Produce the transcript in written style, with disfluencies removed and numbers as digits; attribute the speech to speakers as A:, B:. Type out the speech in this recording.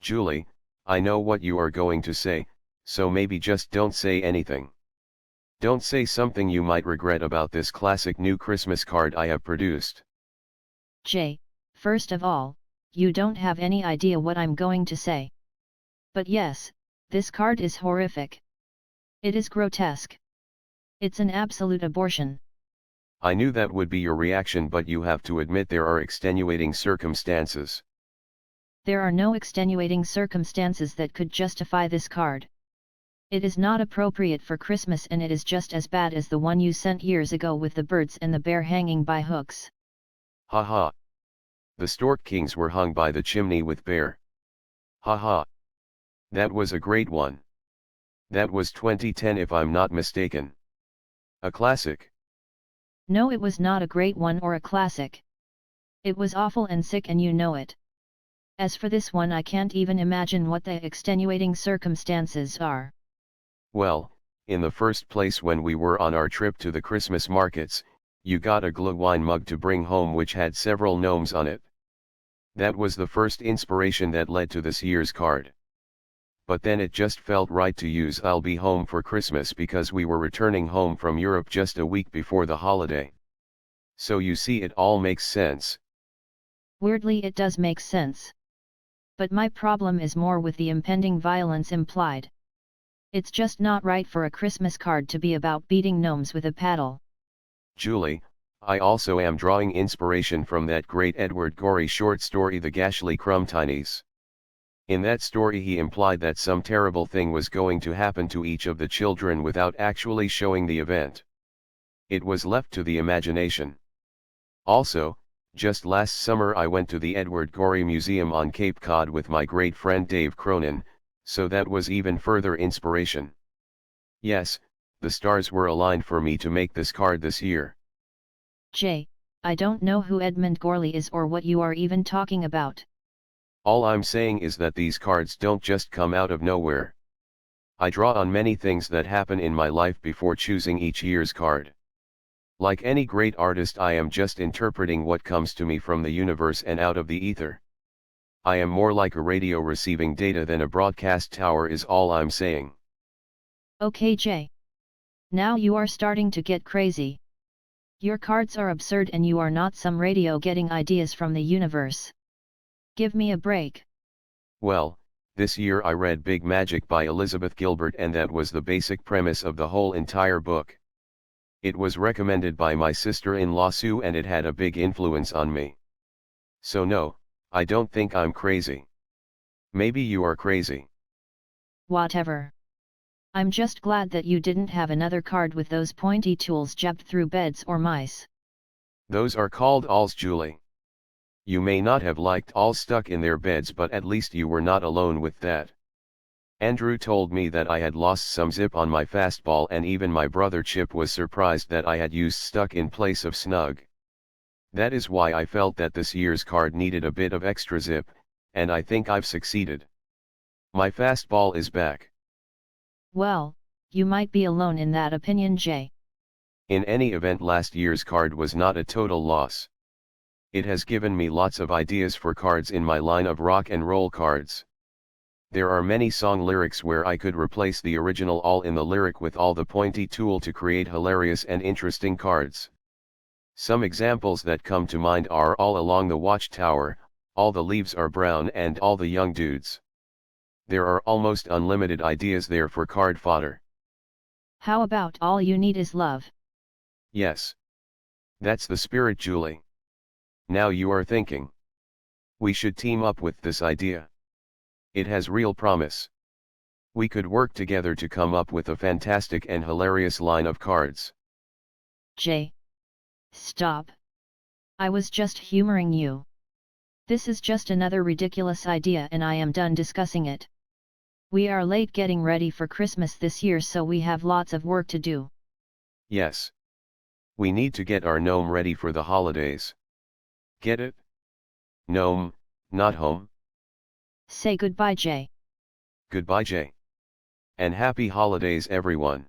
A: Julie, I know what you are going to say, so maybe just don't say anything. Don't say something you might regret about this classic new Christmas card I have produced.
B: Jay, first of all, you don't have any idea what I'm going to say. But yes, this card is horrific. It is grotesque. It's an absolute abortion.
A: I knew that would be your reaction, but you have to admit there are extenuating circumstances.
B: There are no extenuating circumstances that could justify this card. It is not appropriate for Christmas, and it is just as bad as the one you sent years ago with the birds and the bear hanging by hooks.
A: Ha ha. The Stork Kings were hung by the chimney with bear. Ha ha. That was a great one. That was 2010 if I'm not mistaken. A classic.
B: No, it was not a great one or a classic. It was awful and sick, and you know it. As for this one, I can't even imagine what the extenuating circumstances are.
A: Well, in the first place, when we were on our trip to the Christmas markets, you got a Glühwein mug to bring home which had several gnomes on it. That was the first inspiration that led to this year's card. But then it just felt right to use "I'll be home for Christmas" because we were returning home from Europe just a week before the holiday. So you see, it all makes sense.
B: Weirdly, it does make sense. But my problem is more with the impending violence implied. It's just not right for a Christmas card to be about beating gnomes with a paddle.
A: Julie, I also am drawing inspiration from that great Edward Gorey short story The Gashly Crumbtinies. In that story he implied that some terrible thing was going to happen to each of the children without actually showing the event. It was left to the imagination. Also, just last summer I went to the Edward Gorey Museum on Cape Cod with my great friend Dave Cronin, so that was even further inspiration. Yes, the stars were aligned for me to make this card this year.
B: Jay, I don't know who Edmund Gorley is or what you are even talking about.
A: All I'm saying is that these cards don't just come out of nowhere. I draw on many things that happen in my life before choosing each year's card. Like any great artist, I am just interpreting what comes to me from the universe and out of the ether. I am more like a radio receiving data than a broadcast tower, is all I'm saying.
B: Okay, Jay. Now you are starting to get crazy. Your cards are absurd and you are not some radio getting ideas from the universe. Give me a break.
A: Well, this year I read Big Magic by Elizabeth Gilbert, and that was the basic premise of the whole entire book. It was recommended by my sister-in-law Sue, and it had a big influence on me. So no, I don't think I'm crazy. Maybe you are crazy.
B: Whatever. I'm just glad that you didn't have another card with those pointy tools jabbed through beds or mice.
A: Those are called owls, Julie. You may not have liked owls stuck in their beds, but at least you were not alone with that. Andrew told me that I had lost some zip on my fastball, and even my brother Chip was surprised that I had used stuck in place of snug. That is why I felt that this year's card needed a bit of extra zip, and I think I've succeeded. My fastball is back.
B: Well, you might be alone in that opinion, Jay.
A: In any event, last year's card was not a total loss. It has given me lots of ideas for cards in my line of rock and roll cards. There are many song lyrics where I could replace the original "all" in the lyric with "all" the pointy tool to create hilarious and interesting cards. Some examples that come to mind are "all along the watchtower," "all the leaves are brown," and "all the young dudes." There are almost unlimited ideas there for card fodder.
B: How about "all you need is love"?
A: Yes. That's the spirit, Julie. Now you are thinking. We should team up with this idea. It has real promise. We could work together to come up with a fantastic and hilarious line of cards.
B: Jay. Stop. I was just humoring you. This is just another ridiculous idea and I am done discussing it. We are late getting ready for Christmas this year, so we have lots of work to do.
A: Yes. We need to get our gnome ready for the holidays. Get it? Gnome, not home.
B: Say goodbye, Jay.
A: Goodbye, Jay. And happy holidays, everyone.